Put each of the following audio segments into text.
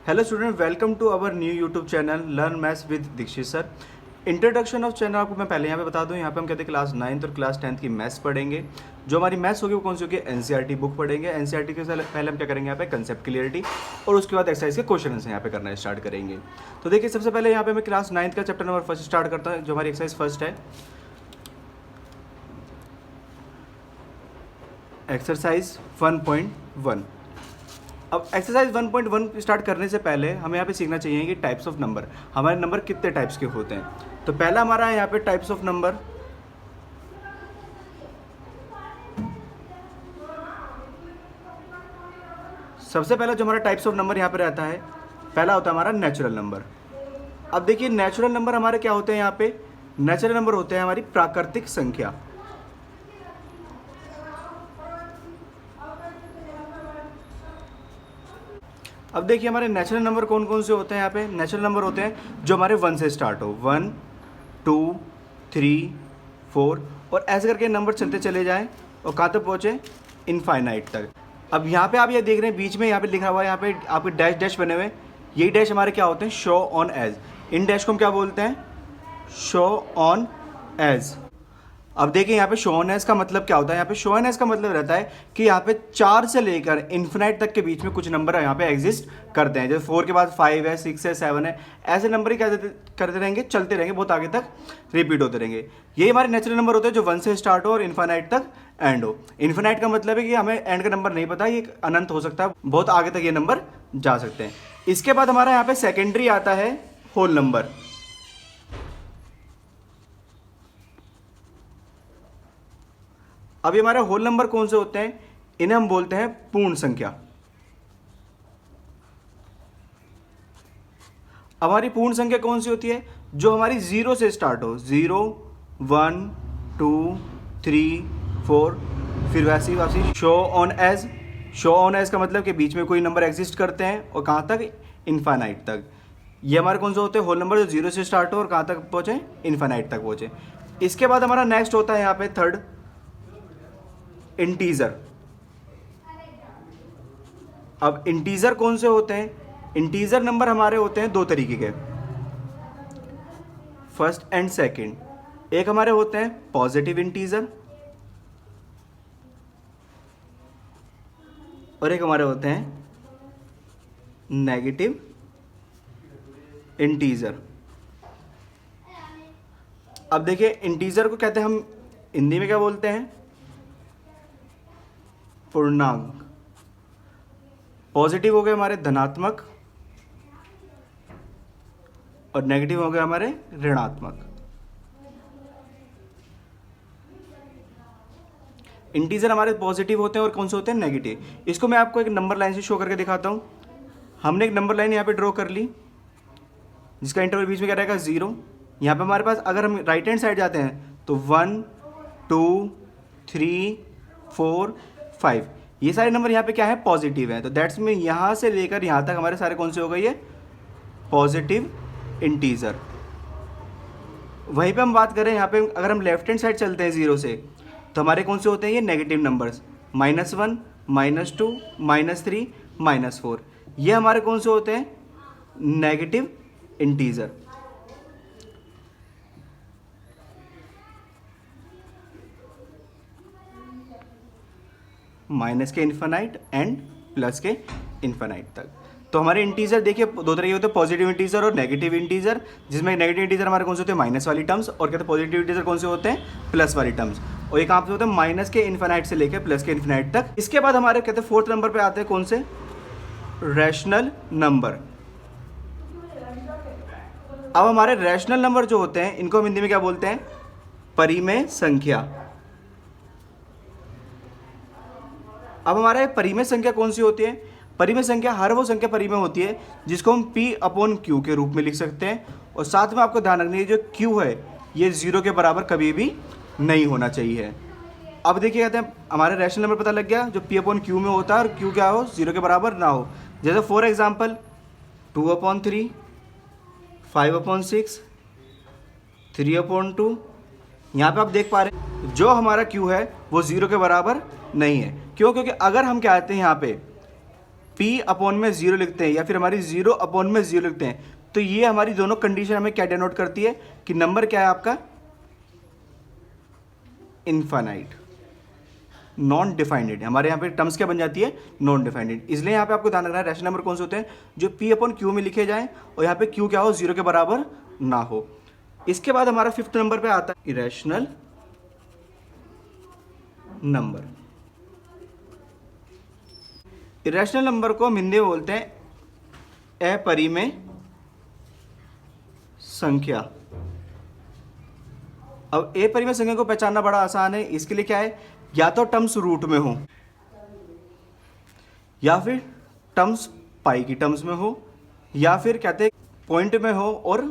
Hello student, welcome to our new YouTube channel learn maths with Dikshit sir. Introduction of channel आपको मैं पहले यहाँ पे बता दूँ। यहाँ पे हम कहते हैं क्लास 9th और क्लास 10th की मैथ्स पढ़ेंगे। जो हमारी मैथ्स होगी वो कौन सी होगी? एनसीईआरटी बुक पढ़ेंगे। एनसीईआरटी के पहले हम क्या करेंगे? यहाँ पे कंसेप्ट क्लियरिटी और उसके बाद एक्सरसाइज के क्वेश्चन यहाँ पे करना स्टार्ट करेंगे। तो देखिए, सबसे पहले यहाँ पे मैं क्लास 9th का चैप्टर नंबर 1 स्टार्ट करता हूँ, जो हमारी एक्सरसाइज फर्स्ट है। एक्सरसाइज 1.1। अब एक्सरसाइज 1.1 स्टार्ट करने से पहले हमें यहाँ पे सीखना चाहिए कि टाइप्स ऑफ नंबर, हमारे नंबर कितने टाइप्स के होते हैं। तो पहला हमारा है यहाँ पे टाइप्स ऑफ नंबर। सबसे पहला जो हमारा टाइप्स ऑफ नंबर यहाँ पे रहता है, पहला होता है हमारा नेचुरल नंबर। अब देखिए, नेचुरल नंबर हमारे क्या होते हैं? यहाँ पे नेचुरल नंबर होते हैं हमारी प्राकृतिक संख्या। अब देखिए, हमारे नेचुरल नंबर कौन कौन से होते हैं? यहाँ पे नेचुरल नंबर होते हैं जो हमारे 1 से स्टार्ट हो, 1 2 3 4 और ऐसे करके नंबर चलते चले जाएं और कहाँ तक पहुँचे? इनफाइनाइट तक। अब यहाँ पे आप ये देख रहे हैं, बीच में यहाँ पे लिखा हुआ है, यहाँ पे आपके डैश डैश बने हुए, यही डैश हमारे क्या होते हैं? So on edge. इन डैश को हम क्या बोलते हैं? So on edge. अब देखिए, यहाँ पे शो ऑन एज का मतलब क्या होता है? यहाँ पे शो ऑन एज का मतलब रहता है कि यहाँ पे 4 से लेकर इन्फिनाइट तक के बीच में कुछ नंबर यहाँ पे एग्जिस्ट करते हैं। जैसे 4 के बाद 5 है, 6 है, 7 है, ऐसे नंबर ही क्या करते रहेंगे, चलते रहेंगे, बहुत आगे तक रिपीट होते रहेंगे। यही हमारे नेचुरल नंबर होते हैं जो 1 से स्टार्ट हो और इन्फिनाइट तक एंड हो। इन्फिनाइट का मतलब है कि हमें एंड का नंबर नहीं पता, ये अनंत हो सकता है, बहुत आगे तक ये नंबर जा सकते हैं। इसके बाद हमारा यहाँ पे सेकेंडरी आता है होल नंबर। अभी हमारे होल नंबर कौन से होते हैं? इन्हें हम बोलते हैं पूर्ण संख्या। हमारी पूर्ण संख्या कौन सी होती है? जो हमारी 0 से स्टार्ट हो, 0 1 2 3 4, फिर वैसी वापसी so on edge. So on edge का मतलब कि बीच में कोई नंबर एग्जिस्ट करते हैं और कहाँ तक? इनफाइनाइट तक। ये हमारे कौन से होते हैं? होल नंबर जो 0 से स्टार्ट हो और कहाँ तक पहुँचे? इनफाइनाइट तक पहुँचे। इसके बाद हमारा नेक्स्ट होता है यहाँ पे थर्ड, इंटीजर। अब इंटीजर कौन से होते हैं? इंटीजर नंबर हमारे होते हैं दो तरीके के, फर्स्ट एंड सेकंड। एक हमारे होते हैं पॉजिटिव इंटीजर और एक हमारे होते हैं नेगेटिव इंटीजर। अब देखिए, इंटीजर को कहते हैं हम हिंदी में क्या बोलते हैं? पूर्णांक। पॉजिटिव हो गए हमारे धनात्मक और नेगेटिव हो गए हमारे ऋणात्मक। इंटीजर हमारे पॉजिटिव होते हैं और कौन से होते हैं? नेगेटिव। इसको मैं आपको एक नंबर लाइन से शो करके दिखाता हूं। हमने एक नंबर लाइन यहाँ पे ड्रॉ कर ली, जिसका इंटरवल बीच में क्या रहेगा? 0। यहाँ पे हमारे पास अगर हम राइट हैंड साइड जाते हैं तो 1 2 3 4 5, ये सारे नंबर यहाँ पे क्या है? पॉजिटिव है। तो दैट्स मीन यहाँ से लेकर यहाँ तक हमारे सारे कौन से हो गए? ये पॉजिटिव इंटीजर। वहीं पे हम बात करें, यहाँ पे अगर हम लेफ्ट हैंड साइड चलते हैं 0 से, तो हमारे कौन से होते हैं? ये नेगेटिव नंबर्स, -1 -2 -3 -4। ये हमारे कौन से होते हैं? Negative integer. माइनस के इन्फिनाइट एंड प्लस के इन्फिनाइट तक। तो हमारे इंटीजर देखिए दो तरह के होते हैं, पॉजिटिव इंटीजर और नेगेटिव इंटीजर, जिसमें नेगेटिव इंटीजर हमारे कौन से होते हैं? माइनस वाली टर्म्स, और कहते हैं पॉजिटिव इंटीजर कौन से होते हैं? प्लस वाली टर्म्स। और ये कहाँ पे होते हैं? माइनस के इन्फिनाइट से लेकर प्लस के इन्फिनाइट तक। इसके बाद हमारे कहते हैं फोर्थ नंबर पे आते हैं कौन से? Rational number. अब हमारे रैशनल नंबर जो होते हैं, इनको हम हिंदी में क्या बोलते हैं? परिमेय संख्या। अब हमारे परिमेय संख्या कौन सी होती है? परिमेय संख्या हर वो संख्या परिमेय होती है जिसको हम P/Q के रूप में लिख सकते हैं। और साथ में आपको ध्यान रखना है, जो Q है ये 0 के बराबर कभी भी नहीं होना चाहिए। अब देखिए, कहते हैं हमारे रैशनल नंबर पता लग गया, जो P/Q में होता है और Q क्या हो? 0 के बराबर ना हो। जैसे फॉर एग्जाम्पल 2/3, 5/6, 3/2। यहाँ पे आप देख पा रहे हैं जो हमारा Q है वो 0 के बराबर नहीं है। क्यों? क्योंकि अगर हम क्या आते हैं यहाँ पे p अपॉन में 0 लिखते हैं या फिर हमारी 0 अपॉन में 0 लिखते हैं, तो ये हमारी दोनों कंडीशन हमें क्या डिनोट करती है कि नंबर क्या है आपका इनफाइनाइट, नॉन डिफाइंडेड। हमारे यहाँ पे टर्म्स क्या बन जाती है नॉन डिफाइंडेड। इसलिए यहाँ पे आपको ध्यान रखना है रैशनल नंबर कौन से होते हैं जो p अपॉन q में लिखे जाएं और यहाँ पे q क्या हो 0 के बराबर ना हो। इसके बाद हमारा 5th नंबर पे आता है इरेशनल नंबर। इरेशनल नंबर को हम हिंदी में बोलते हैं अपरिमेय संख्या। अब अपरिमेय संख्या को पहचानना बड़ा आसान है। इसके लिए क्या है, या तो टर्म्स रूट में हो या फिर टर्म्स पाई की टर्म्स में हो या फिर कहते हैं पॉइंट में हो और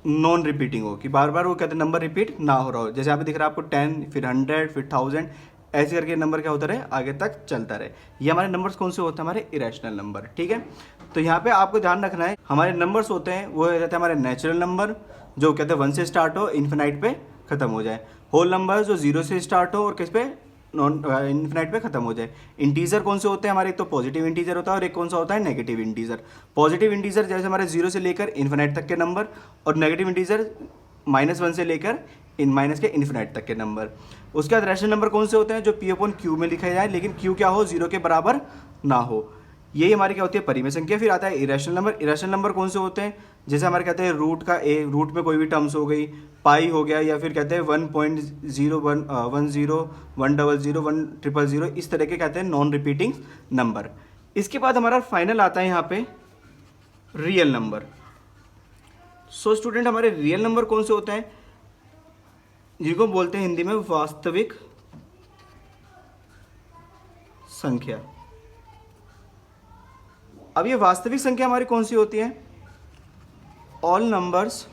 नॉन रिपीटिंग हो कि बार बार वो कहते हैं नंबर रिपीट ना हो रहा हो। जैसे यहाँ पे दिख रहा है आपको 10 फिर 100 फिर 1000 ऐसे करके नंबर क्या होता रहे आगे तक चलता रहे। ये हमारे नंबर्स कौन से होते हैं हमारे इरेशनल नंबर। ठीक है, तो यहाँ पे आपको ध्यान रखना है हमारे नंबर्स होते हैं वो रहते हैं हमारे नेचुरल नंबर जो कहते हैं 1 से स्टार्ट हो इन्फिनाइट पे खत्म हो जाए, होल नंबर जो 0 से स्टार्ट हो और किस पे नॉन इन्फिनाइट पे खत्म हो जाए। इंटीजर कौन से होते हैं हमारे, एक तो पॉजिटिव इंटीजर होता है और एक कौन सा होता है नेगेटिव इंटीजर। पॉजिटिव इंटीजर जैसे हमारे 0 से लेकर इन्फिनाइट तक के नंबर और नेगेटिव इंटीजर -1 से लेकर माइनस के इन्फिनाइट तक के नंबर। उसके बाद रैशनल नंबर कौन से होते हैं जो p अपॉन q में लिखा जाए लेकिन q क्या हो 0 के बराबर ना हो। यही हमारी क्या होती है परिमेय संख्या। फिर आता है इरेशनल नंबर। इरेशनल नंबर कौन से होते हैं जैसे हमारे कहते हैं रूट का रूट में कोई भी टर्म्स हो गई, पाई हो गया या फिर कहते हैं 1.01 10 100 100 इस तरह के कहते हैं नॉन रिपीटिंग नंबर। इसके बाद हमारा फाइनल आता है यहाँ पे रियल नंबर। सो स्टूडेंट हमारे रियल नंबर कौन से होते हैं जिनको बोलते हैं हिंदी में वास्तविक संख्या। अब ये वास्तविक संख्या हमारी कौन सी होती है, all numbers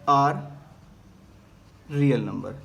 are real number.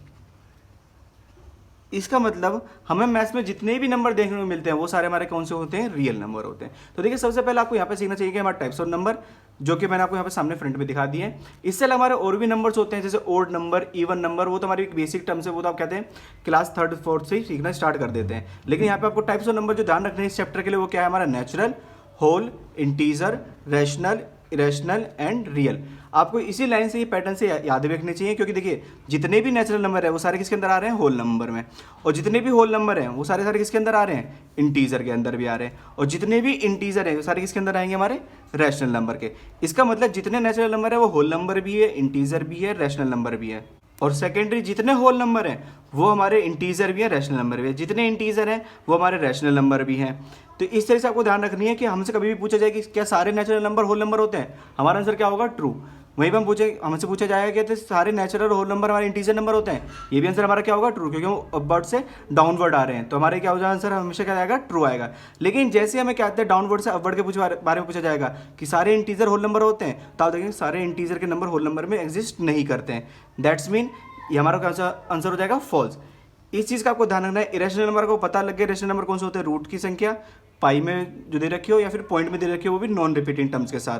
इसका मतलब हमें मैथ्स में जितने भी नंबर देखने को मिलते हैं वो सारे हमारे कौन से होते हैं रियल नंबर होते हैं। तो देखिए सबसे पहले आपको यहाँ पे सीखना चाहिए कि हमारे टाइप्स ऑफ नंबर जो कि मैंने आपको यहाँ पे सामने फ्रंट में दिखा दिए हैं। इससे अलग हमारे और भी नंबर्स होते हैं जैसे ओड नंबर, इवन नंबर, वो तो हमारी बेसिक टर्म्स है, वो तो आप कहते हैं क्लास 3rd 4th से ही सीखना स्टार्ट कर देते हैं। लेकिन यहाँ पे आपको टाइप्स ऑफ नंबर जो ध्यान रखने हैं इस चैप्टर के लिए वो क्या है हमारा natural, whole, integer, rational, irrational and real. आपको इसी लाइन से ये पैटर्न से याद रखने चाहिए क्योंकि देखिए जितने भी नेचुरल नंबर है वो सारे किसके अंदर आ रहे हैं होल नंबर में, और जितने भी होल नंबर हैं वो सारे सारे किसके अंदर आ रहे हैं इंटीजर के अंदर भी आ रहे हैं, और जितने भी इंटीजर हैं वो सारे किसके अंदर आएंगे हमारे रैशनल नंबर के। इसका मतलब जितने नेचुरल नंबर है वो होल नंबर भी है, इंटीजर भी है, रैशनल नंबर भी है, और सेकेंडरी जितने होल नंबर हैं वो हमारे इंटीजर भी है, रैशनल नंबर भी है, जितने इंटीजर हैं वो हमारे रैशनल नंबर भी हैं। तो इस तरह से आपको ध्यान रखनी है कि हमसे कभी भी पूछा जाए कि क्या सारे नेचुरल नंबर होल नंबर होते हैं, हमारा आंसर क्या होगा ट्रू। वहीं पर हमसे पूछा जाएगा कि सारे नेचुरल होल नंबर हमारे इंटीजर नंबर होते हैं, ये भी आंसर हमारा क्या होगा ट्रू, क्योंकि वो अपवर्ड से डाउनवर्ड आ रहे हैं तो हमारे क्या हो जाएगा आंसर हमेशा क्या आएगा ट्रू आएगा। लेकिन जैसे हमें क्या कहते हैं डाउनवर्ड से अपवर्ड के बारे में पूछा जाएगा कि सारे इंटीजर होल नंबर होते हैं तो आप देखेंगे सारे इंटीजर के नंबर होल नंबर में एग्जिस्ट नहीं करते हैं। दैट्स मीन ये हमारा आंसर हो जाएगा फॉल्स। इस चीज़ का आपको ध्यान रखना है। इरेशनल नंबर को पता लग गया इरेशनल नंबर कौन से होते हैं, रूट की संख्या, पाई में जो दे रखी हो या फिर पॉइंट में दे रखी हो वो भी नॉन रिपीटिंग टर्म्स के साथ।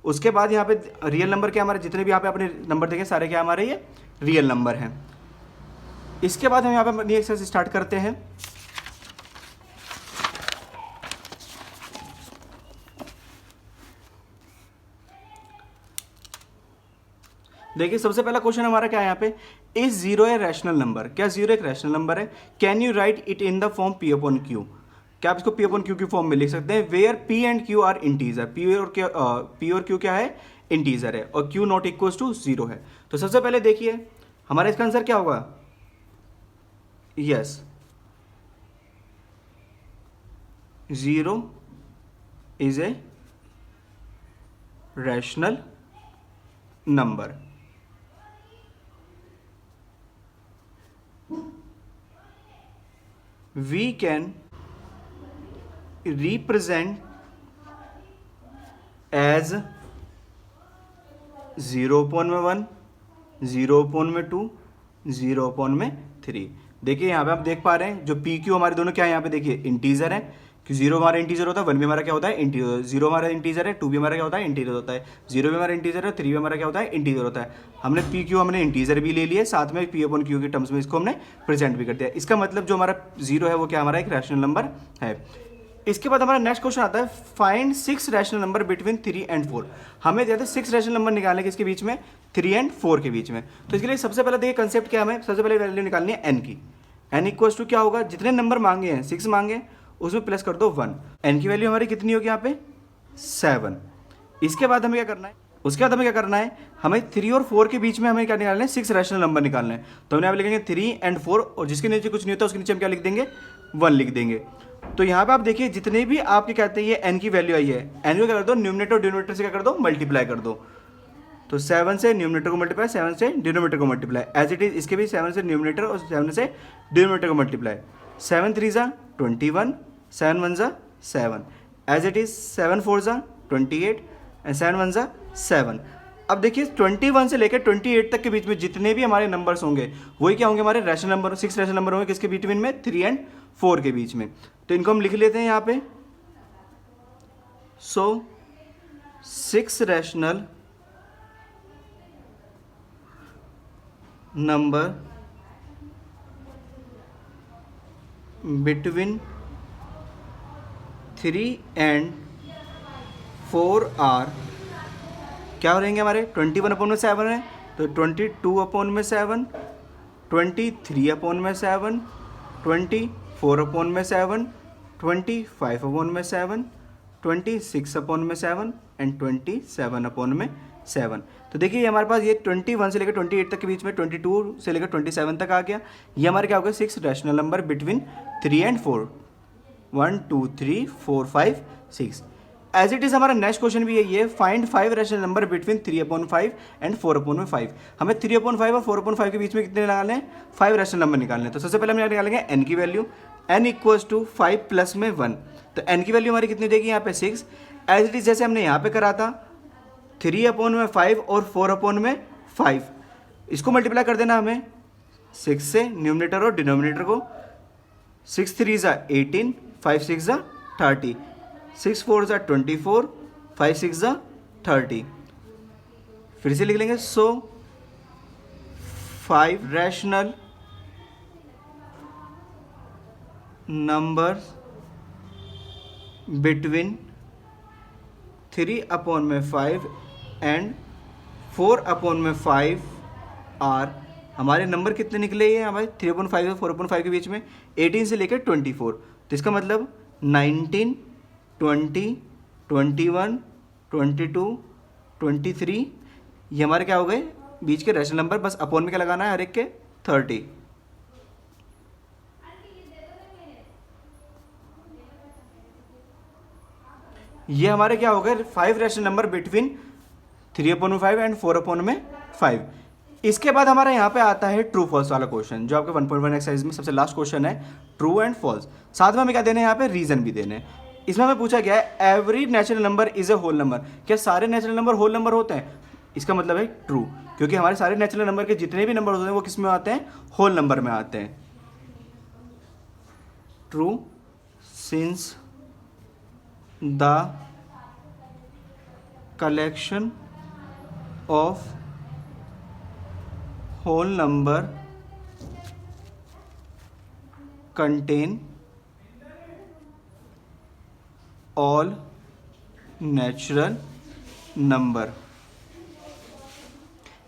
उसके बाद यहाँ पे रियल नंबर क्या हमारे जितने भी यहाँ पे अपने नंबर देखें सारे क्या हमारे ये रियल नंबर हैं। इसके बाद हम यहाँ पे अपनी एक्सरसाइज स्टार्ट करते हैं। देखिए सबसे पहला क्वेश्चन हमारा क्या है यहाँ पे, is zero a rational number. क्या जीरो एक रैशनल नंबर है? Can you write it in the form P upon Q. क्या आप इसको पी अपॉन क्यू की फॉर्म में लिख सकते हैं, where P and Q are integer. P और क्यू क्या है इंटीजर है और Q not equal to zero है। तो सबसे पहले देखिए हमारा इसका आंसर क्या होगा, yes zero is a rational number. We can represent as 0/1, 0/2, 0/3। देखिए यहाँ पे आप देख पा रहे हैं जो पी क्यू हमारे दोनों क्या है यहाँ पे देखिए इंटीजर है, कि 0 हमारा इंटीजर होता है, 1 भी हमारा क्या होता है इंटीजर होता है, 0 हमारा इंटीजर है, 2 भी हमारा क्या होता है इंटीजर होता है, 0 भी हमारा इंटीजर है, 3 भी हमारा क्या होता है इंटीजर होता है। हमने पी क्यू हमने इंटीजर भी ले लिया, साथ में पी अपॉन क्यू के टर्म्स में इसको हमने प्रेजेंट भी कर दिया। इसका मतलब जो हमारा 0 है वो क्या हमारा एक रैशनल नंबर है। इसके बाद हमारा नेक्स्ट क्वेश्चन आता है find 6 rational number between 3 and 4। हमें दिया था 6 रैशनल नंबर निकालने किसके बीच में, 3 एंड 4 के बीच में। तो इसके लिए सबसे पहले देखिए कंसेप्ट क्या, हमें सबसे पहले वैल्यू निकालनी है n की। n इक्वल्स टू क्या होगा, जितने नंबर मांगे हैं 6 मांगे उसमें प्लस कर दो 1। n की वैल्यू हमारी कितनी होगी यहाँ पे 7। इसके बाद हमें क्या करना है, उसके बाद हमें क्या करना है, हमें 3 और 4 के बीच में हमें क्या निकालना है, 6 रैशनल नंबर निकालना है। तो हम यहाँ पे लिखेंगे 3 एंड 4 और जिसके नीचे कुछ नहीं होता उसके नीचे हम क्या लिख देंगे 1 लिख देंगे। तो यहाँ पे आप देखिए जितने भी आपके कहते हैं ये n की वैल्यू आई है, n को क्या कर दो न्यूमरेटर और डिनोमिनेटर से क्या कर दो मल्टीप्लाई कर दो। तो 7 से न्यूमरेटर को मल्टीप्लाई, 7 से डिनोमिनेटर को मल्टीप्लाई, एज इट इज इसके भी 7 से न्यूमरेटर और 7 से डिनोमिनेटर को मल्टीप्लाई। 7 3 जा 21, 7 1 जा 7, एज इट इज 7 4 जा 28 एंड 7 1 जा 7। अब देखिए 21 से लेकर 28 तक के बीच में जितने भी हमारे नंबर्स होंगे वही क्या होंगे हमारे रैशनल नंबर, 6 रैशनल नंबर होंगे किसके बिटवीन में, 3 एंड 4 के बीच में। तो इनको हम लिख लेते हैं यहाँ पे। So 6 rational number between 3 and 4 are क्या हो रहेंगे हमारे, 21 अपॉन में 7 है तो 22 अपॉन में 7, 23 अपॉन में 7, 24 अपॉन में 7, 25 अपॉन में 7, 26 अपॉन में 7 एंड 27 अपॉन में 7। तो देखिए हमारे पास ये 21 से लेकर 28 तक के बीच में 22 से लेकर 27 तक आ गया। ये हमारे क्या हो गया 6 rational number between 3 and 4, 1 2 3 4 5 6। As it is हमारा नेक्स्ट क्वेश्चन भी यही है, find 5 rational number between 3/5 and 4/5। हमें 3/5 और 4/5 के बीच में कितने निकालने हैं, 5 रैशनल नंबर निकालने हैं। तो सबसे पहले हम निकालेंगे n की value, n equals to 5 plus में 1। तो n की वैल्यू हमारी कितनी देगी यहाँ पे 6। एज इट इज जैसे हमने यहाँ पे करा था 3/5 और 4/5, इसको मल्टीप्लाई कर देना हमें 6 से न्यूमरेटर और डिनोमिनेटर को। 6 3 जा 18, 5 6 जा 30, 6 4 जा 24, 5 6 जा 30। फिर से लिख लेंगे। So 5 rational numbers between 3/5 and 4/5 are, हमारे नंबर कितने निकले ये हमारे 3/5 और 4/5 के बीच में 18 से लेकर 24। तो इसका मतलब 19 20 21 22 23 ये हमारे क्या हो गए बीच के रैशनल नंबर। बस अपॉन में क्या लगाना है हर एक के 30। ये हमारे क्या हो गए 5 रैशनल नंबर बिटवीन 3/5 एंड 4/5। इसके बाद हमारा यहाँ पे आता है ट्रू फॉल्स वाला क्वेश्चन, जो आपके 1.1 एक्सरसाइज में सबसे लास्ट क्वेश्चन है, ट्रू एंड फॉल्स। साथ में हमें क्या देने हैं यहाँ पे रीजन भी देने हैं। इसमें हमें पूछा गया है every natural number is a whole number, क्या सारे नेचुरल नंबर होल नंबर होते हैं। इसका मतलब है ट्रू, क्योंकि हमारे सारे नेचुरल नंबर के जितने भी नंबर होते हैं वो किस में आते हैं, होल नंबर में आते हैं। True since the collection of whole number contain all natural number.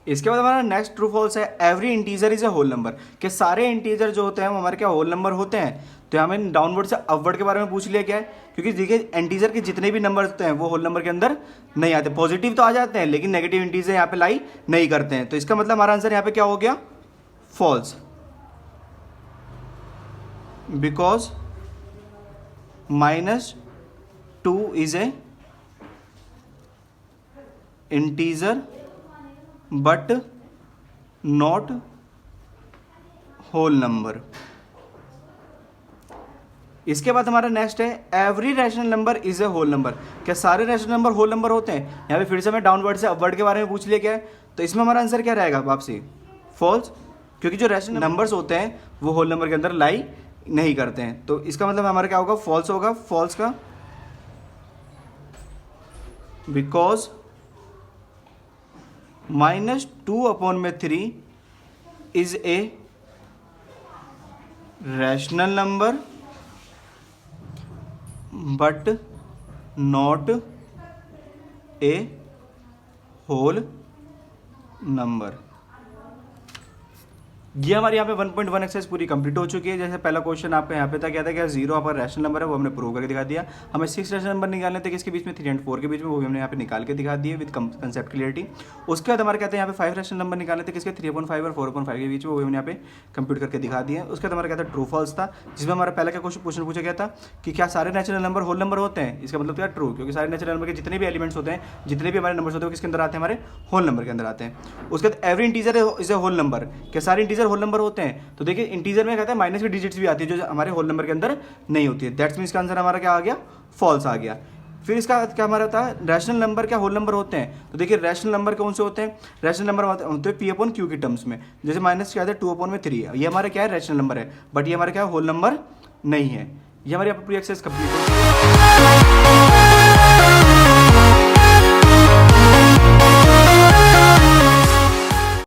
इसके बाद हमारा नेक्स्ट ट्रू फॉल्स है every integer is a whole number, कि सारे इंटीजर जो होते हैं वो हमारे क्या होल नंबर होते हैं। तो हमें डाउनवर्ड से अपवर्ड के बारे में पूछ लिया गया है, क्योंकि देखिए इंटीजर के जितने भी नंबर होते हैं वो होल नंबर के अंदर नहीं आते। पॉजिटिव तो आ जाते हैं लेकिन नेगेटिव इंटीजर यहाँ पे लाई नहीं करते हैं। तो इसका मतलब हमारा आंसर यहाँ पे क्या हो गया false, because -2 is a integer but not whole number. इसके बाद हमारा नेक्स्ट है every rational number is a whole number, क्या सारे रैशनल नंबर होल नंबर होते हैं। यहाँ पे फिर से हमें डाउनवर्ड से अपवर्ड के बारे में पूछ लिया गया है। तो इसमें हमारा आंसर क्या रहेगा वापसी फॉल्स, क्योंकि जो रैशनल नंबर्स होते हैं वो होल नंबर के अंदर लाई नहीं करते हैं, तो इसका मतलब हमारा क्या होगा, फॉल्स होगा, फॉल्स का, because -2/3 is a rational number but not a whole number. ये हमारे यहाँ पे 1.1 एक्सरसाइज पूरी कंप्लीट हो चुकी है। जैसे पहला क्वेश्चन आपका यहाँ पे था, क्या था, क्या 0 आपका रैशनल नंबर है, वो हमने प्रूव करके दिखा दिया। हमें 6 रैशनल नंबर निकालने थे किसके बीच में, 3 और 4 के बीच में, वो भी हमने यहाँ पे निकाल के दिखा दिए विद कंसेप्ट क्लियरिटी। उसके बाद हमारे कहते हैं यहाँ पे 5 रैशनल नंबर निकालने थे किसके, 3/5 और 4/5 के बीच में, वो भी हमने यहाँ पे कंप्यूट करके दिखा दिए। उसके बाद हमारा कहता है ट्रू फॉल्स था, जिसमें हमारा पहला क्या क्वेश्चन पूछा गया था कि क्या सारे नेचुरल नंबर होल नंबर होते हैं। इसका मतलब क्या, ट्रू, क्योंकि सारे नेचुरल नंबर के जितने भी एलिमेंट्स होते हैं, जितने भी हमारे नंबर्स होते हैं, वो किसके अंदर आते हैं, हमारे होल नंबर के अंदर आते हैं। उसके बाद every integer is a whole number, क्या सारे इंटीजर होल नंबर होते हैं। तो देखिए इंटीजर में कहते हैं माइनस की डिजिट्स भी आती है जो हमारे होल नंबर के अंदर नहीं होती है। दैट्स मीन इसका आंसर हमारा क्या आ गया, फॉल्स आ गया। फिर इसका क्या हमारा था, रैशनल नंबर क्या होल नंबर होते हैं। तो देखिए रैशनल नंबर कौन से होते हैं, रैशनल नंबर होते हैं P/Q की टर्म्स में। जैसे माइनस क्या है, 2/3, ये हमारा क्या है, रैशनल नंबर है, बट ये हमारा क्या है, होल नंबर नहीं है। ये हमारी पूरी एक्सरसाइज कंप्लीट हो